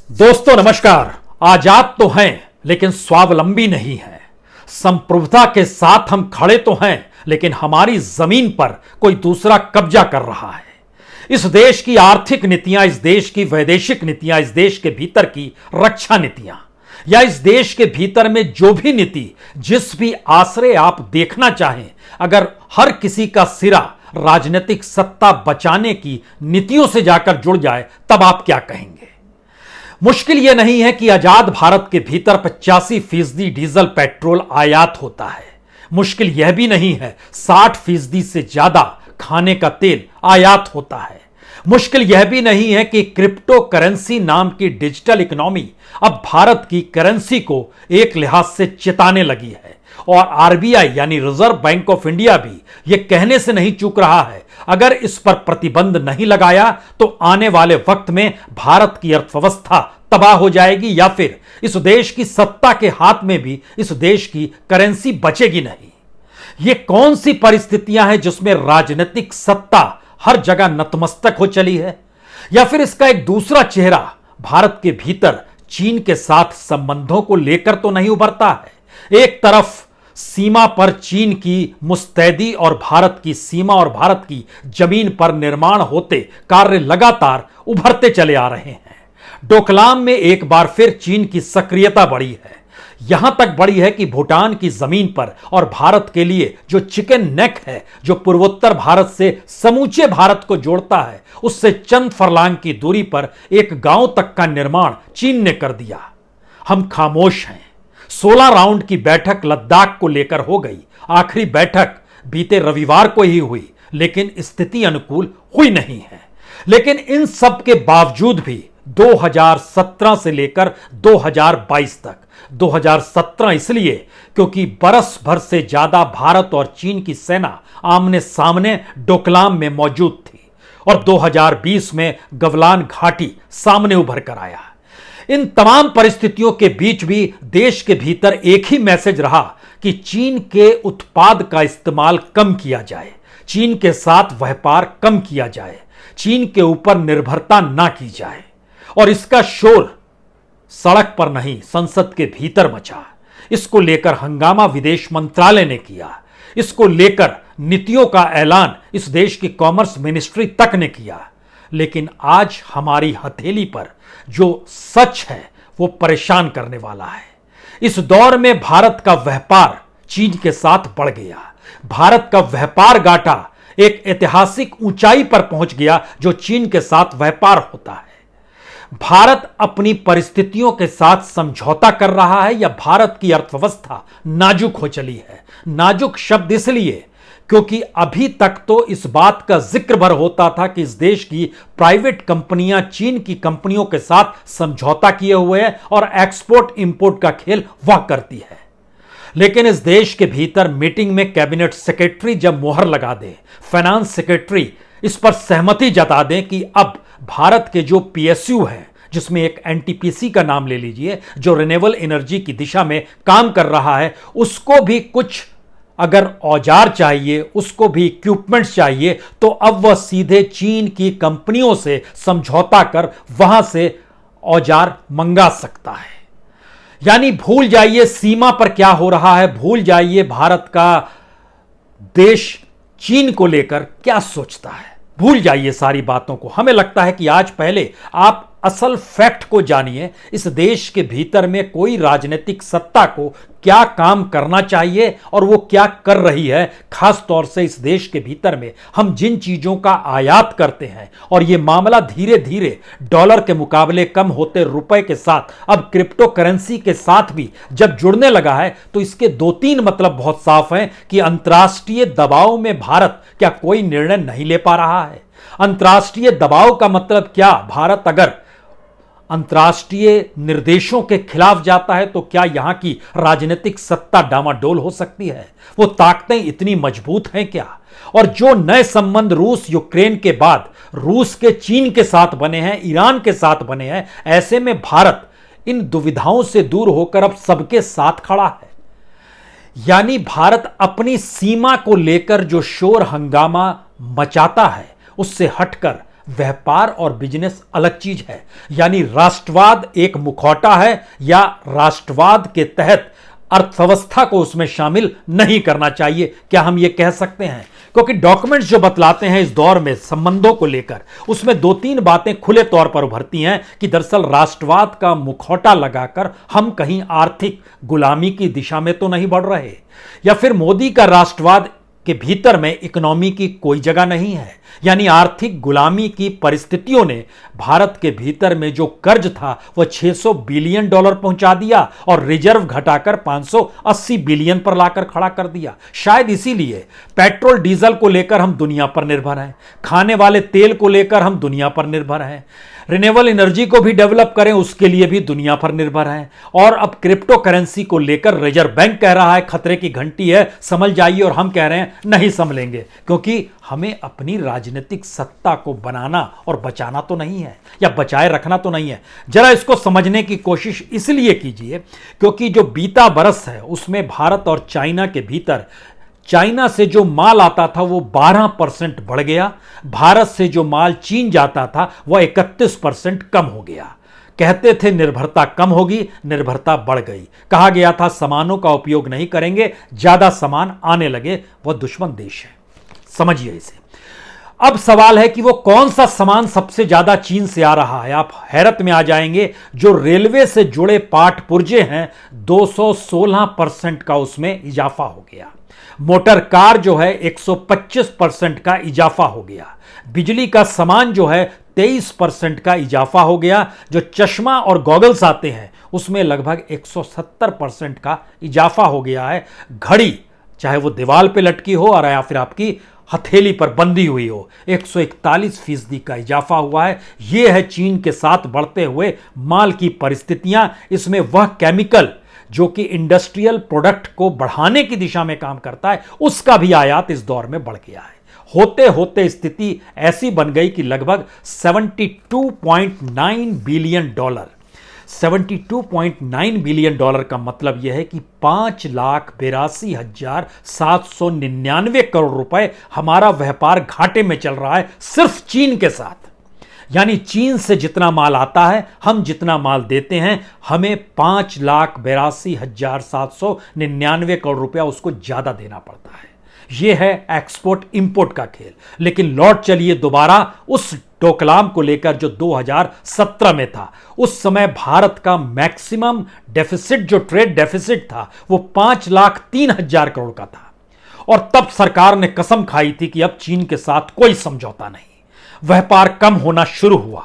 दोस्तों नमस्कार। आजाद तो हैं लेकिन स्वावलंबी नहीं हैं। संप्रभुता के साथ हम खड़े तो हैं लेकिन हमारी जमीन पर कोई दूसरा कब्जा कर रहा है। इस देश की आर्थिक नीतियां, इस देश की वैदेशिक नीतियां, इस देश के भीतर की रक्षा नीतियां या इस देश के भीतर में जो भी नीति, जिस भी आश्रय आप देखना चाहें, अगर हर किसी का सिरा राजनीतिक सत्ता बचाने की नीतियों से जाकर जुड़ जाए तब आप क्या कहेंगे? मुश्किल यह नहीं है कि आजाद भारत के भीतर 85% डीजल पेट्रोल आयात होता है। मुश्किल यह भी नहीं है 60% से ज्यादा खाने का तेल आयात होता है। मुश्किल यह भी नहीं है कि क्रिप्टो करेंसी नाम की डिजिटल इकोनॉमी अब भारत की करेंसी को एक लिहाज से चिताने लगी है और आरबीआई यानी रिजर्व बैंक ऑफ इंडिया भी यह कहने से नहीं चूक रहा है, अगर इस पर प्रतिबंध नहीं लगाया तो आने वाले वक्त में भारत की अर्थव्यवस्था तबाह हो जाएगी या फिर इस देश की सत्ता के हाथ में भी इस देश की करेंसी बचेगी नहीं। ये कौन सी परिस्थितियां हैं जिसमें राजनीतिक सत्ता हर जगह नतमस्तक हो चली है? या फिर इसका एक दूसरा चेहरा भारत के भीतर चीन के साथ संबंधों को लेकर तो नहीं उभरता है? एक तरफ सीमा पर चीन की मुस्तैदी और भारत की सीमा और भारत की जमीन पर निर्माण होते कार्य लगातार उभरते चले आ रहे हैं। डोकलाम में एक बार फिर चीन की सक्रियता बढ़ी है, यहां तक बढ़ी है कि भूटान की जमीन पर और भारत के लिए जो चिकन नेक है, जो पूर्वोत्तर भारत से समूचे भारत को जोड़ता है, उससे चंद फरलांग की दूरी पर एक गांव तक का निर्माण चीन ने कर दिया। हम खामोश हैं। 16 राउंड की बैठक लद्दाख को लेकर हो गई। आखिरी बैठक बीते रविवार को ही हुई, लेकिन स्थिति अनुकूल हुई नहीं है। लेकिन इन सब के बावजूद भी 2017 से लेकर 2022 तक, 2017 इसलिए क्योंकि बरस भर से ज्यादा भारत और चीन की सेना आमने सामने डोकलाम में मौजूद थी और 2020 में गलवान घाटी सामने उभर कर आया। इन तमाम परिस्थितियों के बीच भी देश के भीतर एक ही मैसेज रहा कि चीन के उत्पाद का इस्तेमाल कम किया जाए, चीन के साथ व्यापार कम किया जाए, चीन के ऊपर निर्भरता ना की जाए। और इसका शोर सड़क पर नहीं, संसद के भीतर मचा। इसको लेकर हंगामा विदेश मंत्रालय ने किया। इसको लेकर नीतियों का ऐलान इस देश की कॉमर्स मिनिस्ट्री तक ने किया। लेकिन आज हमारी हथेली पर जो सच है वो परेशान करने वाला है। इस दौर में भारत का व्यापार चीन के साथ बढ़ गया। भारत का व्यापार गाटा एक ऐतिहासिक ऊंचाई पर पहुंच गया जो चीन के साथ व्यापार होता है। भारत अपनी परिस्थितियों के साथ समझौता कर रहा है या भारत की अर्थव्यवस्था नाजुक हो चली है? नाजुक शब्द इसलिए क्योंकि अभी तक तो इस बात का जिक्र भर होता था कि इस देश की प्राइवेट कंपनियां चीन की कंपनियों के साथ समझौता किए हुए हैं और एक्सपोर्ट इंपोर्ट का खेल वह करती है। लेकिन इस देश के भीतर मीटिंग में कैबिनेट सेक्रेटरी जब मोहर लगा दे, फाइनेंस सेक्रेटरी इस पर सहमति जता दें कि अब भारत के जो पीएसयू है, जिसमें एक एनटीपीसी का नाम ले लीजिए, जो रिन्यूएबल एनर्जी की दिशा में काम कर रहा है, उसको भी कुछ अगर औजार चाहिए, उसको भी इक्विपमेंट्स चाहिए, तो अब वह सीधे चीन की कंपनियों से समझौता कर वहां से औजार मंगा सकता है। यानी भूल जाइए सीमा पर क्या हो रहा है, भूल जाइए भारत का देश चीन को लेकर क्या सोचता है, भूल जाइए सारी बातों को। हमें लगता है कि आज पहले आप असल फैक्ट को जानिए। इस देश के भीतर में कोई राजनीतिक सत्ता को क्या काम करना चाहिए और वो क्या कर रही है। खास तौर से इस देश के भीतर में हम जिन चीजों का आयात करते हैं और ये मामला धीरे धीरे डॉलर के मुकाबले कम होते रुपए के साथ अब क्रिप्टो करेंसी के साथ भी जब जुड़ने लगा है, तो इसके 2-3 मतलब बहुत साफ हैं कि अंतर्राष्ट्रीय दबाव में भारत क्या कोई निर्णय नहीं ले पा रहा है। अंतर्राष्ट्रीय दबाव का मतलब क्या? भारत अगर अंतर्राष्ट्रीय निर्देशों के खिलाफ जाता है तो क्या यहां की राजनीतिक सत्ता डामाडोल हो सकती है? वो ताकतें इतनी मजबूत हैं क्या? और जो नए संबंध रूस यूक्रेन के बाद रूस के चीन के साथ बने हैं, ईरान के साथ बने हैं, ऐसे में भारत इन दुविधाओं से दूर होकर अब सबके साथ खड़ा है। यानी भारत अपनी सीमा को लेकर जो शोर हंगामा मचाता है उससे हटकर व्यापार और बिजनेस अलग चीज है। यानी राष्ट्रवाद एक मुखौटा है या राष्ट्रवाद के तहत अर्थव्यवस्था को उसमें शामिल नहीं करना चाहिए, क्या हम ये कह सकते हैं? क्योंकि डॉक्यूमेंट्स जो बतलाते हैं इस दौर में संबंधों को लेकर, उसमें दो तीन बातें खुले तौर पर उभरती हैं कि दरअसल राष्ट्रवाद का मुखौटा लगाकर हम कहीं आर्थिक गुलामी की दिशा में तो नहीं बढ़ रहे, या फिर मोदी का राष्ट्रवाद के भीतर में इकोनॉमी की कोई जगह नहीं है। यानी आर्थिक गुलामी की परिस्थितियों ने भारत के भीतर में जो कर्ज था वह 600 बिलियन डॉलर पहुंचा दिया और रिजर्व घटाकर 580 बिलियन पर लाकर खड़ा कर दिया। शायद इसीलिए पेट्रोल डीजल को लेकर हम दुनिया पर निर्भर हैं, खाने वाले तेल को लेकर हम दुनिया पर निर्भर हैं, रिन्यूएबल एनर्जी को भी डेवलप करें उसके लिए भी दुनिया पर निर्भर हैं, और अब क्रिप्टो करेंसी को लेकर रिजर्व बैंक कह रहा है खतरे की घंटी है, संभल जाइए, और हम कह रहे हैं नहीं संभलेंगे, क्योंकि हमें अपनी राजनीतिक सत्ता को बनाना और बचाना तो नहीं है, या बचाए रखना तो नहीं है। जरा इसको समझने की कोशिश इसलिए कीजिए क्योंकि जो बीता बरस है उसमें भारत और चाइना के भीतर चाइना से जो माल आता था वो 12% बढ़ गया, भारत से जो माल चीन जाता था वह 31% कम हो गया। कहते थे निर्भरता कम होगी, निर्भरता बढ़ गई। कहा गया था सामानों का उपयोग नहीं करेंगे, ज्यादा सामान आने लगे, वह दुश्मन देश है। समझिए इसे। अब सवाल है कि वो कौन सा सामान सबसे ज्यादा चीन से आ रहा है। आप हैरत में आ जाएंगे, जो रेलवे से जुड़े पार्ट पुर्जे हैं 216% का उसमें इजाफा हो गया, मोटर कार जो है 125% का इजाफा हो गया, बिजली का सामान जो है 23% का इजाफा हो गया, जो चश्मा और गॉगल्स आते हैं उसमें लगभग 170% का इजाफा हो गया है, घड़ी चाहे वो दीवार पे लटकी हो और या फिर आपकी हथेली पर बंधी हुई हो 141% का इजाफा हुआ है। यह है चीन के साथ बढ़ते हुए माल की परिस्थितियां। इसमें वह केमिकल जो कि इंडस्ट्रियल प्रोडक्ट को बढ़ाने की दिशा में काम करता है उसका भी आयात इस दौर में बढ़ गया है। होते होते स्थिति ऐसी बन गई कि लगभग 72.9 बिलियन डॉलर, 72.9 बिलियन डॉलर का मतलब यह है कि 5,82,799 करोड़ रुपए हमारा व्यापार घाटे में चल रहा है सिर्फ चीन के साथ। यानी चीन से जितना माल आता है, हम जितना माल देते हैं, हमें 5,82,799 करोड़ रुपया उसको ज्यादा देना पड़ता है। यह है एक्सपोर्ट इंपोर्ट का खेल। लेकिन लौट चलिए दोबारा उस डोकलाम को लेकर जो 2017 में था। उस समय भारत का मैक्सिमम डेफिसिट, जो ट्रेड डेफिसिट था, वो 5,03,000 करोड़ का था, और तब सरकार ने कसम खाई थी कि अब चीन के साथ कोई समझौता नहीं। व्यापार कम होना शुरू हुआ,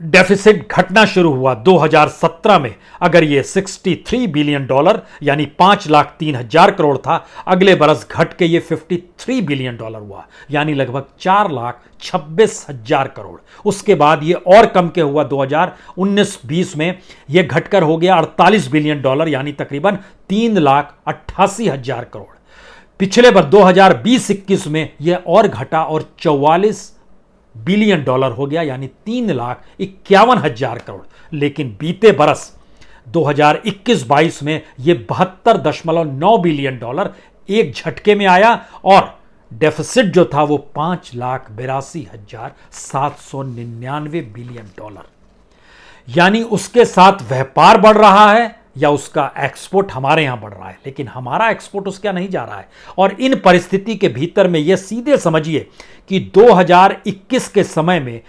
डेफिसिट घटना शुरू हुआ। 2017 में अगर ये 63 बिलियन डॉलर यानी 5,03,000 करोड़ था, अगले बरस घट के ये 53 बिलियन डॉलर हुआ, यानी लगभग 4,26,000 करोड़। उसके बाद ये और कम के हुआ 2019-20 में ये घटकर हो गया 48 बिलियन डॉलर, यानी तकरीबन 3,88,000 करोड़। पिछले बार 2020-21 में यह और घटा और 44 बिलियन डॉलर हो गया, यानी 3,51,000 करोड़। लेकिन बीते बरस 2021-22 में यह 72.9 बिलियन डॉलर एक झटके में आया, और डेफिसिट जो था वो 5,82,799 बिलियन डॉलर। यानी उसके साथ व्यापार बढ़ रहा है या उसका एक्सपोर्ट हमारे यहां बढ़ रहा है, लेकिन हमारा एक्सपोर्ट उसका नहीं जा रहा है। और इन परिस्थिति के भीतर में यह सीधे समझिए कि 2021 के समय में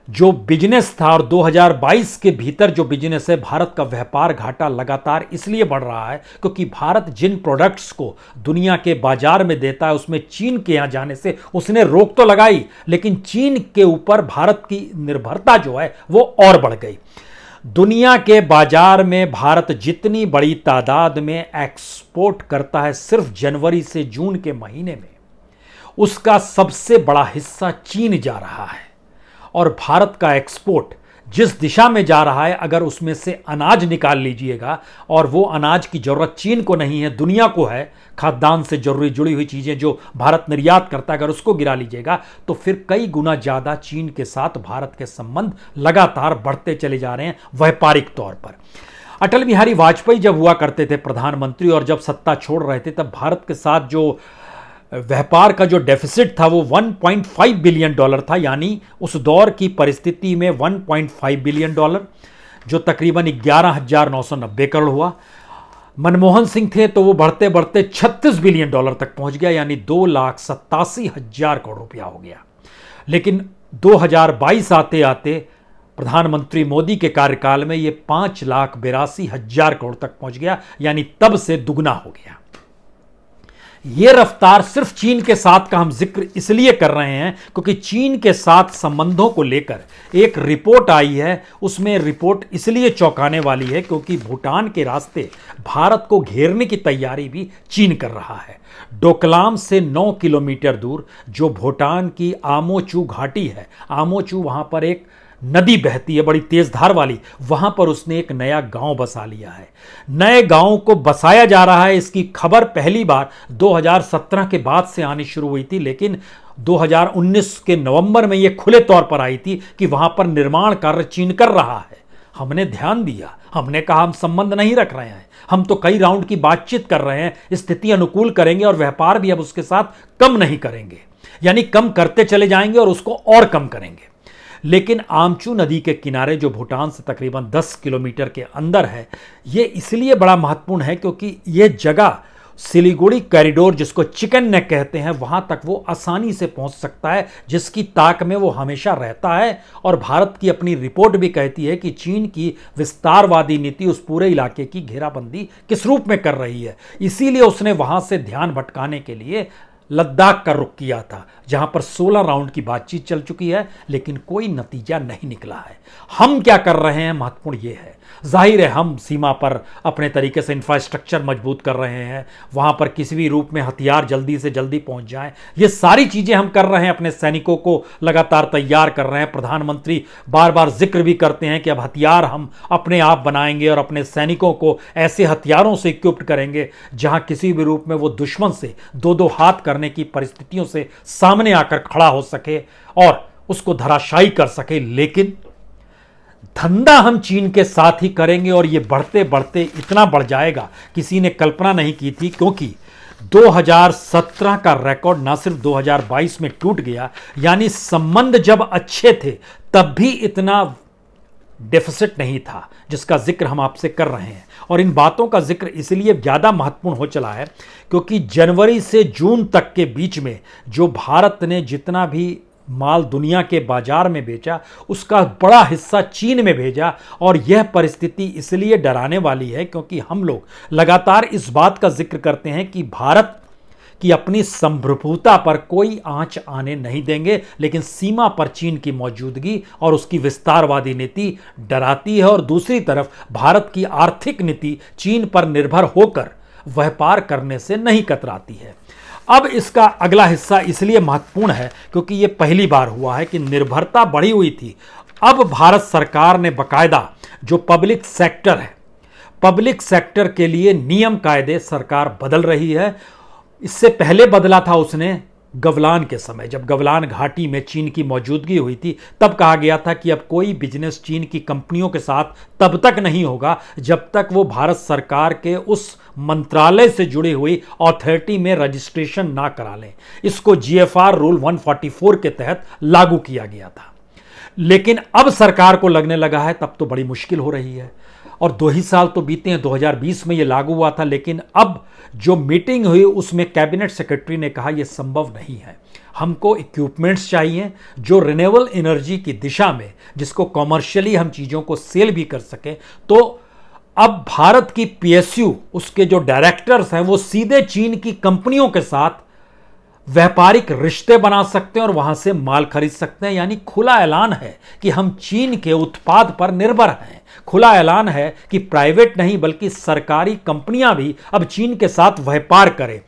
जो बिजनेस था और 2022 के भीतर जो बिजनेस है, भारत का व्यापार घाटा लगातार इसलिए बढ़ रहा है क्योंकि भारत जिन प्रोडक्ट्स को दुनिया के बाजार में देता है उसमें चीन के यहां जाने से उसने रोक तो लगाई, लेकिन चीन के ऊपर भारत की निर्भरता जो है वो और बढ़ गई। दुनिया के बाजार में भारत जितनी बड़ी तादाद में एक्सपोर्ट करता है सिर्फ जनवरी से जून के महीने में, उसका सबसे बड़ा हिस्सा चीन जा रहा है। और भारत का एक्सपोर्ट जिस दिशा में जा रहा है, अगर उसमें से अनाज निकाल लीजिएगा, और वो अनाज की जरूरत चीन को नहीं है, दुनिया को है, खाद्यान्न से जरूरी जुड़ी हुई चीजें जो भारत निर्यात करता है, अगर उसको गिरा लीजिएगा तो फिर कई गुना ज्यादा चीन के साथ भारत के संबंध लगातार बढ़ते चले जा रहे हैं व्यापारिक तौर पर। अटल बिहारी वाजपेयी जब हुआ करते थे प्रधानमंत्री और जब सत्ता छोड़ रहे थे, तब भारत के साथ जो व्यापार का जो डेफिसिट था वो 1.5 बिलियन डॉलर था, यानी उस दौर की परिस्थिति में 1.5 बिलियन डॉलर, जो तकरीबन 11,990 करोड़ हुआ। मनमोहन सिंह थे तो वो बढ़ते बढ़ते 36 बिलियन डॉलर तक पहुंच गया, यानी 2,87,000 करोड़ रुपया हो गया। लेकिन 2022 आते आते प्रधानमंत्री मोदी के कार्यकाल में ये 5,82,000 करोड़ तक पहुंच गया, यानी तब से दुगना हो गया। ये रफ्तार सिर्फ चीन के साथ का हम जिक्र इसलिए कर रहे हैं क्योंकि चीन के साथ संबंधों को लेकर एक रिपोर्ट आई है। उसमें रिपोर्ट इसलिए चौंकाने वाली है क्योंकि भूटान के रास्ते भारत को घेरने की तैयारी भी चीन कर रहा है। डोकलाम से 9 किलोमीटर दूर जो भूटान की आमोचू घाटी है, आमोचू वहां पर एक नदी बहती है बड़ी तेज धार वाली, वहां पर उसने एक नया गांव बसा लिया है। नए गांव को बसाया जा रहा है, इसकी खबर पहली बार 2017 के बाद से आनी शुरू हुई थी, लेकिन 2019 के नवंबर में यह खुले तौर पर आई थी कि वहां पर निर्माण कार्य चीन कर रहा है। हमने ध्यान दिया, हमने कहा हम संबंध नहीं रख रहे हैं, हम तो कई राउंड की बातचीत कर रहे हैं, स्थिति अनुकूल करेंगे और व्यापार भी अब उसके साथ कम नहीं करेंगे, यानी कम करते चले जाएंगे और उसको और कम करेंगे। लेकिन आमचू नदी के किनारे जो भूटान से तकरीबन 10 किलोमीटर के अंदर है, ये इसलिए बड़ा महत्वपूर्ण है क्योंकि यह जगह सिलीगुड़ी कॉरिडोर, जिसको चिकन नेक कहते हैं, वहां तक वो आसानी से पहुंच सकता है, जिसकी ताक में वो हमेशा रहता है। और भारत की अपनी रिपोर्ट भी कहती है कि चीन की विस्तारवादी नीति उस पूरे इलाके की घेराबंदी किस रूप में कर रही है। इसीलिए उसने वहां से ध्यान भटकाने के लिए लद्दाख का रुख किया था, जहां पर 16 राउंड की बातचीत चल चुकी है, लेकिन कोई नतीजा नहीं निकला है। हम क्या कर रहे हैं, महत्वपूर्ण यह है। जाहिर है हम सीमा पर अपने तरीके से इंफ्रास्ट्रक्चर मजबूत कर रहे हैं, वहां पर किसी भी रूप में हथियार जल्दी से जल्दी पहुंच जाएं, ये सारी चीजें हम कर रहे हैं, अपने सैनिकों को लगातार तैयार कर रहे हैं। प्रधानमंत्री बार बार जिक्र भी करते हैं कि अब हथियार हम अपने आप बनाएंगे और अपने सैनिकों को ऐसे हथियारों से इक्विप्ड करेंगे जहां किसी भी रूप में वो दुश्मन से दो दो हाथ करने की परिस्थितियों से सामने आकर खड़ा हो सके और उसको धराशायी कर सके। लेकिन धंधा हम चीन के साथ ही करेंगे और ये बढ़ते बढ़ते इतना बढ़ जाएगा, किसी ने कल्पना नहीं की थी, क्योंकि 2017 का रिकॉर्ड ना सिर्फ 2022 में टूट गया, यानी संबंध जब अच्छे थे तब भी इतना डेफिसिट नहीं था जिसका जिक्र हम आपसे कर रहे हैं। और इन बातों का जिक्र इसलिए ज़्यादा महत्वपूर्ण हो चला है क्योंकि जनवरी से जून तक के बीच में जो भारत ने जितना भी माल दुनिया के बाजार में बेचा, उसका बड़ा हिस्सा चीन में भेजा। और यह परिस्थिति इसलिए डराने वाली है क्योंकि हम लोग लगातार इस बात का जिक्र करते हैं कि भारत की अपनी संप्रभुता पर कोई आंच आने नहीं देंगे, लेकिन सीमा पर चीन की मौजूदगी और उसकी विस्तारवादी नीति डराती है। और दूसरी तरफ भारत की आर्थिक नीति चीन पर निर्भर होकर व्यापार करने से नहीं कतराती है। अब इसका अगला हिस्सा इसलिए महत्वपूर्ण है क्योंकि यह पहली बार हुआ है कि निर्भरता बढ़ी हुई थी। अब भारत सरकार ने बाकायदा जो पब्लिक सेक्टर है, पब्लिक सेक्टर के लिए नियम कायदे सरकार बदल रही है। इससे पहले बदला था उसने गवलान के समय, जब गवलान घाटी में चीन की मौजूदगी हुई थी, तब कहा गया था कि अब कोई बिजनेस चीन की कंपनियों के साथ तब तक नहीं होगा जब तक वो भारत सरकार के उस मंत्रालय से जुड़ी हुई अथॉरिटी में रजिस्ट्रेशन ना करा लें। इसको जीएफआर रूल 144 के तहत लागू किया गया था। लेकिन अब सरकार को लगने लगा है तब तो बड़ी मुश्किल हो रही है, और 2 ही साल तो बीते हैं, 2020 में ये लागू हुआ था। लेकिन अब जो मीटिंग हुई उसमें कैबिनेट सेक्रेटरी ने कहा यह संभव नहीं है, हमको इक्विपमेंट्स चाहिए जो रिन्यूएबल एनर्जी की दिशा में, जिसको कॉमर्शियली हम चीज़ों को सेल भी कर सकें। तो अब भारत की पीएसयू, उसके जो डायरेक्टर्स हैं, वो सीधे चीन की कंपनियों के साथ व्यापारिक रिश्ते बना सकते हैं और वहां से माल खरीद सकते हैं। यानी खुला ऐलान है कि हम चीन के उत्पाद पर निर्भर हैं। खुला ऐलान है कि प्राइवेट नहीं बल्कि सरकारी कंपनियां भी अब चीन के साथ व्यापार करें।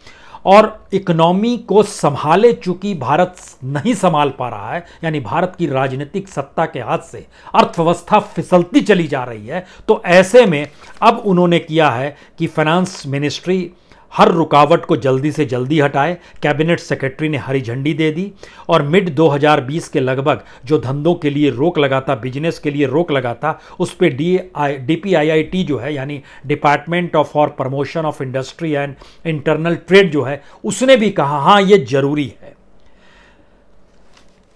और इकोनॉमी को संभाले चूंकि भारत नहीं संभाल पा रहा है, यानी भारत की राजनीतिक सत्ता के हाथ से अर्थव्यवस्था फिसलती चली जा रही है। तो ऐसे में अब उन्होंने किया है कि फाइनेंस मिनिस्ट्री हर रुकावट को जल्दी से जल्दी हटाए। कैबिनेट सेक्रेटरी ने हरी झंडी दे दी और मिड 2020 के लगभग जो धंधों के लिए रोक लगा था, बिजनेस के लिए रोक लगा था, उस पर DPIIT जो है, यानी department of for promotion of industry and internal trade जो है, उसने भी कहा हाँ ये जरूरी है।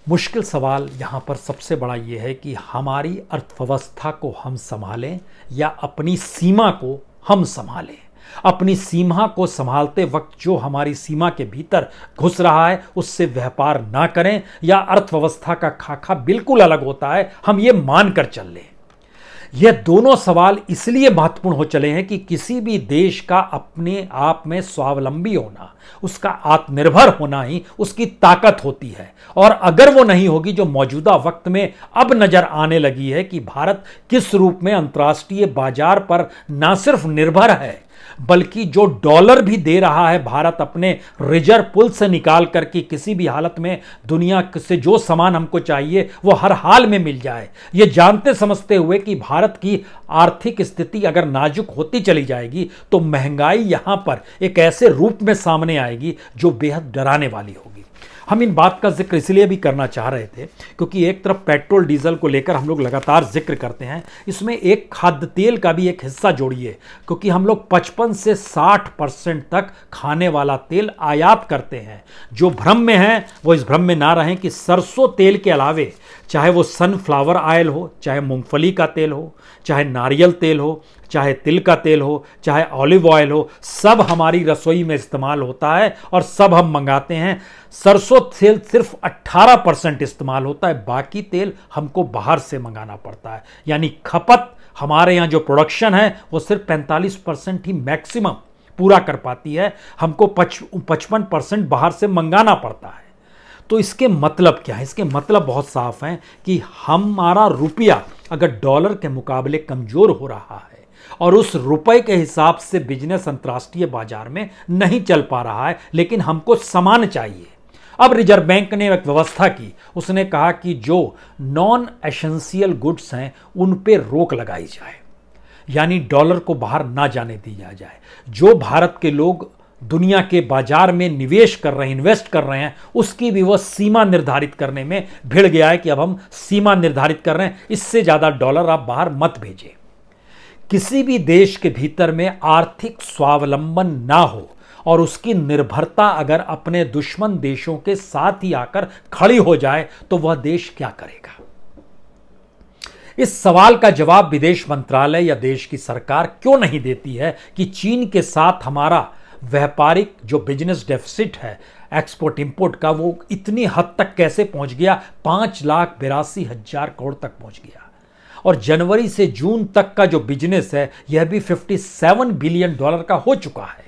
मुश्किल सवाल यहाँ पर सबसे बड़ा ये है कि हमारी अर्थव्यवस्था को हम संभालें या अपनी सीमा को हम संभालें। अपनी सीमा को संभालते वक्त जो हमारी सीमा के भीतर घुस रहा है उससे व्यापार ना करें, या अर्थव्यवस्था का खाका बिल्कुल अलग होता है, हम ये मानकर चल लें। यह दोनों सवाल इसलिए महत्वपूर्ण हो चले हैं कि किसी भी देश का अपने आप में स्वावलंबी होना, उसका आत्मनिर्भर होना ही उसकी ताकत होती है। और अगर वो नहीं होगी, जो मौजूदा वक्त में अब नजर आने लगी है कि भारत किस रूप में अंतर्राष्ट्रीय बाजार पर ना सिर्फ निर्भर है, बल्कि जो डॉलर भी दे रहा है भारत अपने रिजर्व पुल से निकाल करके किसी भी हालत में दुनिया से जो सामान हमको चाहिए वो हर हाल में मिल जाए, ये जानते समझते हुए कि भारत की आर्थिक स्थिति अगर नाजुक होती चली जाएगी तो महंगाई यहां पर एक ऐसे रूप में सामने आएगी जो बेहद डराने वाली होगी। हम इन बात का जिक्र इसलिए भी करना चाह रहे थे क्योंकि एक तरफ पेट्रोल डीजल को लेकर हम लोग लगातार जिक्र करते हैं, इसमें एक खाद्य तेल का भी एक हिस्सा जोड़िए, क्योंकि हम लोग 55 से 60% तक खाने वाला तेल आयात करते हैं। जो भ्रम में है वो इस भ्रम में ना रहें कि सरसों तेल के अलावे चाहे वो सनफ्लावर ऑयल हो, चाहे मूंगफली का तेल हो, चाहे नारियल तेल हो, चाहे तिल का तेल हो, चाहे ऑलिव ऑयल हो, सब हमारी रसोई में इस्तेमाल होता है और सब हम मंगाते हैं। सरसों तेल सिर्फ 18% इस्तेमाल होता है, बाकी तेल हमको बाहर से मंगाना पड़ता है। यानी खपत हमारे यहाँ जो प्रोडक्शन है वो सिर्फ 45% ही मैक्सिमम पूरा कर पाती है, हमको 55% बाहर से मंगाना पड़ता है। तो इसके मतलब क्या है? इसके मतलब बहुत साफ हैं कि हमारा रुपया अगर डॉलर के मुकाबले कमज़ोर हो रहा है और उस रुपए के हिसाब से बिजनेस अंतर्राष्ट्रीय बाजार में नहीं चल पा रहा है, लेकिन हमको सामान चाहिए। अब रिजर्व बैंक ने एक व्यवस्था की, उसने कहा कि जो नॉन एसेंशियल गुड्स हैं उन पे रोक लगाई जाए, यानी डॉलर को बाहर ना जाने दिया जाए। जो भारत के लोग दुनिया के बाजार में निवेश कर रहे हैं, इन्वेस्ट कर रहे हैं, उसकी भी वह सीमा निर्धारित करने में भिड़ गया है कि अब हम सीमा निर्धारित कर रहे हैं, इससे ज़्यादा डॉलर आप बाहर मत भेजें। किसी भी देश के भीतर में आर्थिक स्वावलंबन ना हो और उसकी निर्भरता अगर अपने दुश्मन देशों के साथ ही आकर खड़ी हो जाए तो वह देश क्या करेगा? इस सवाल का जवाब विदेश मंत्रालय या देश की सरकार क्यों नहीं देती है कि चीन के साथ हमारा व्यापारिक जो बिजनेस डेफिसिट है एक्सपोर्ट इंपोर्ट का, वो इतनी हद तक कैसे पहुंच गया? 5,82,000 करोड़ तक पहुंच गया। और जनवरी से जून तक का जो बिजनेस है यह भी $57 बिलियन का हो चुका है।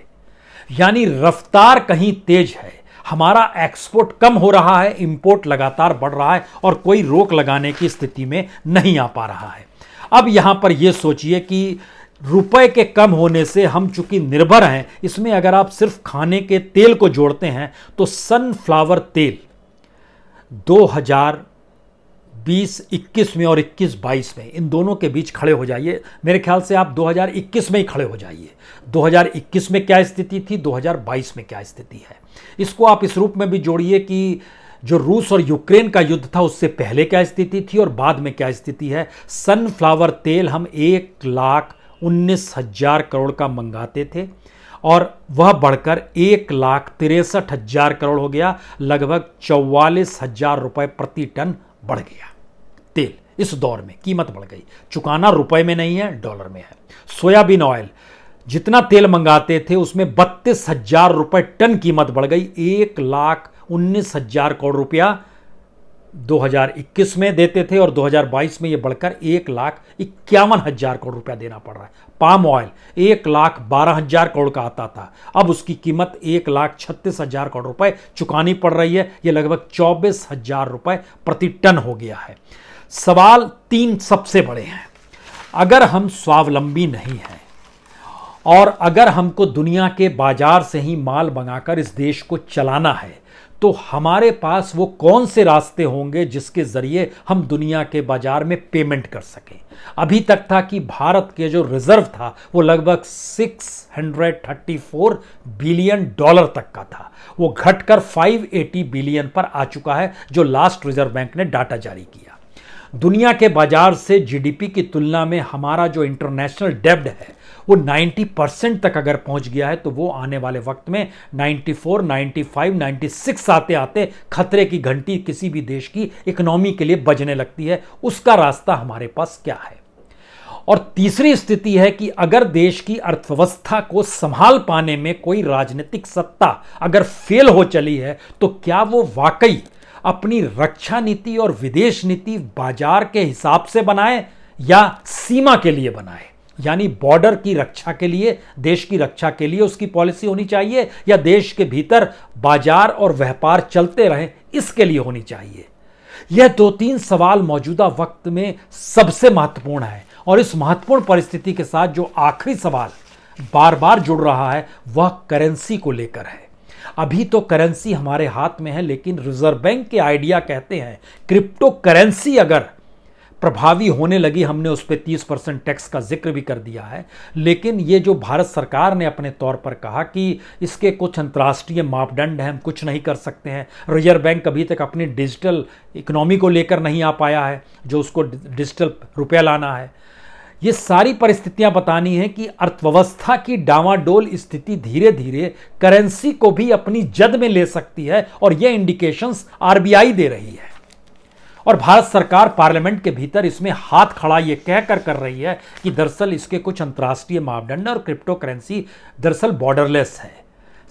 यानी रफ्तार कहीं तेज है, हमारा एक्सपोर्ट कम हो रहा है, इंपोर्ट लगातार बढ़ रहा है और कोई रोक लगाने की स्थिति में नहीं आ पा रहा है। अब यहां पर यह सोचिए कि रुपए के कम होने से हम चूंकि निर्भर हैं, इसमें अगर आप सिर्फ खाने के तेल को जोड़ते हैं तो सनफ्लावर तेल 2020-21 में और 21-22 में इन दोनों के बीच खड़े हो जाइए। मेरे ख्याल से आप 2021 में ही खड़े हो जाइए। 2021 में क्या स्थिति थी, 2022 में क्या स्थिति है, इसको आप इस रूप में भी जोड़िए कि जो रूस और यूक्रेन का युद्ध था उससे पहले क्या स्थिति थी और बाद में क्या स्थिति है। सनफ्लावर तेल हम 1,19,000 करोड़ का मंगाते थे और वह बढ़कर 1,63,000 करोड़ हो गया, लगभग 44,000 रुपए प्रति टन बढ़ गया तेल। इस दौर में कीमत बढ़ गई, चुकाना रुपए में नहीं है, डॉलर में है। सोयाबीन ऑयल जितना तेल मंगाते थे उसमें 32,000 रुपए टन कीमत बढ़ गई, 1,19,000 करोड़ रुपया 2021 में देते थे और 2022 में यह बढ़कर 1,51,000 करोड़ रुपया देना पड़ रहा है। पाम ऑयल 1,12,000 करोड़ का आता था, अब उसकी कीमत 1,36,000 करोड़ रुपए चुकानी पड़ रही है, यह लगभग 24,000 रुपए प्रति टन हो गया है। सवाल 3 सबसे बड़े हैं। अगर हम स्वावलंबी नहीं हैं और अगर हमको दुनिया के बाजार से ही माल मंगाकर इस देश को चलाना है तो हमारे पास वो कौन से रास्ते होंगे जिसके जरिए हम दुनिया के बाजार में पेमेंट कर सकें। अभी तक था कि भारत के जो रिजर्व था वो लगभग 634 बिलियन डॉलर तक का था। वो घटकर 580 बिलियन पर आ चुका है, जो लास्ट रिजर्व बैंक ने डाटा जारी किया। दुनिया के बाजार से जीडीपी की तुलना में हमारा जो इंटरनेशनल डेब्ट है वो 90% तक अगर पहुंच गया है, तो वो आने वाले वक्त में 94, 95, 96 आते आते खतरे की घंटी किसी भी देश की इकोनॉमी के लिए बजने लगती है। उसका रास्ता हमारे पास क्या है? और तीसरी स्थिति है कि अगर देश की अर्थव्यवस्था को संभाल पाने में कोई राजनीतिक सत्ता अगर फेल हो चली है, तो क्या वो वाकई अपनी रक्षा नीति और विदेश नीति बाजार के हिसाब से बनाए या सीमा के लिए बनाए? यानी बॉर्डर की रक्षा के लिए, देश की रक्षा के लिए उसकी पॉलिसी होनी चाहिए, या देश के भीतर बाजार और व्यापार चलते रहे इसके लिए होनी चाहिए? यह 2-3 सवाल मौजूदा वक्त में सबसे महत्वपूर्ण है। और इस महत्वपूर्ण परिस्थिति के साथ जो आखिरी सवाल बार बार जुड़ रहा है वह करेंसी को लेकर है। अभी तो करेंसी हमारे हाथ में है, लेकिन रिजर्व बैंक के आइडिया कहते हैं क्रिप्टो करेंसी अगर प्रभावी होने लगी, हमने उस पर 30% टैक्स का जिक्र भी कर दिया है, लेकिन ये जो भारत सरकार ने अपने तौर पर कहा कि इसके कुछ अंतर्राष्ट्रीय मापदंड हैं, हम कुछ नहीं कर सकते हैं। रिजर्व बैंक अभी तक अपनी डिजिटल इकोनॉमी को लेकर नहीं आ पाया है, जो उसको डिजिटल रुपया लाना है। ये सारी परिस्थितियां बतानी है कि अर्थव्यवस्था की डावाडोल स्थिति धीरे धीरे करेंसी को भी अपनी जद में ले सकती है, और ये इंडिकेशंस आरबीआई दे रही है। और भारत सरकार पार्लियामेंट के भीतर इसमें हाथ खड़ा ये कहकर कर रही है कि दरअसल इसके कुछ अंतर्राष्ट्रीय मापदंड और क्रिप्टो करेंसी दरअसल बॉर्डरलेस है।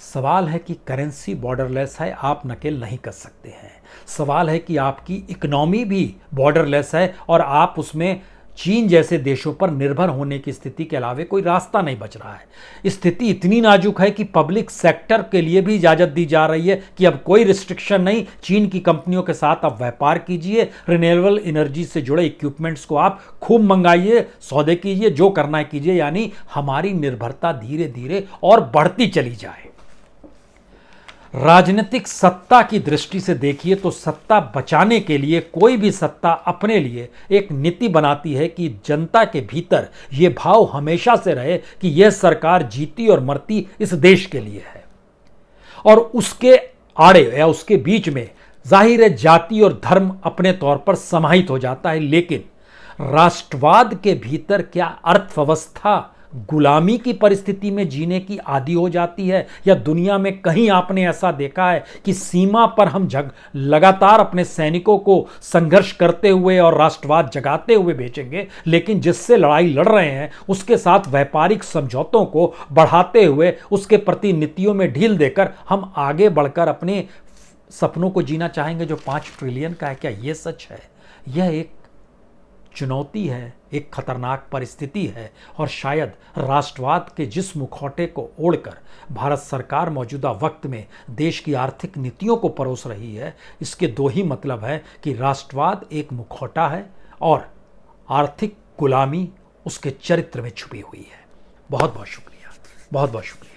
सवाल है कि करेंसी बॉर्डरलेस है, आप नकेल नहीं कर सकते हैं। सवाल है कि आपकी इकोनॉमी भी बॉर्डरलेस है और आप उसमें चीन जैसे देशों पर निर्भर होने की स्थिति के अलावा कोई रास्ता नहीं बच रहा है। स्थिति इतनी नाजुक है कि पब्लिक सेक्टर के लिए भी इजाजत दी जा रही है कि अब कोई रिस्ट्रिक्शन नहीं, चीन की कंपनियों के साथ आप व्यापार कीजिए, रिन्यूएबल एनर्जी से जुड़े इक्विपमेंट्स को आप खूब मंगाइए, सौदे कीजिए, जो करना है कीजिए। यानी हमारी निर्भरता धीरे धीरे और बढ़ती चली जाए। राजनीतिक सत्ता की दृष्टि से देखिए तो सत्ता बचाने के लिए कोई भी सत्ता अपने लिए एक नीति बनाती है कि जनता के भीतर यह भाव हमेशा से रहे कि यह सरकार जीती और मरती इस देश के लिए है। और उसके आड़े या उसके बीच में जाहिर है जाति और धर्म अपने तौर पर समाहित हो जाता है, लेकिन राष्ट्रवाद के भीतर क्या अर्थव्यवस्था गुलामी की परिस्थिति में जीने की आदी हो जाती है? या दुनिया में कहीं आपने ऐसा देखा है कि सीमा पर हम लगातार अपने सैनिकों को संघर्ष करते हुए और राष्ट्रवाद जगाते हुए भेजेंगे, लेकिन जिससे लड़ाई लड़ रहे हैं उसके साथ व्यापारिक समझौतों को बढ़ाते हुए उसके प्रति नीतियों में ढील देकर हम आगे बढ़कर अपने सपनों को जीना चाहेंगे जो 5 ट्रिलियन का है? क्या यह सच है? यह एक चुनौती है, एक खतरनाक परिस्थिति है, और शायद राष्ट्रवाद के जिस मुखौटे को ओढ़कर भारत सरकार मौजूदा वक्त में देश की आर्थिक नीतियों को परोस रही है, इसके 2 ही मतलब है कि राष्ट्रवाद एक मुखौटा है और आर्थिक गुलामी उसके चरित्र में छुपी हुई है। बहुत बहुत शुक्रिया, बहुत बहुत शुक्रिया।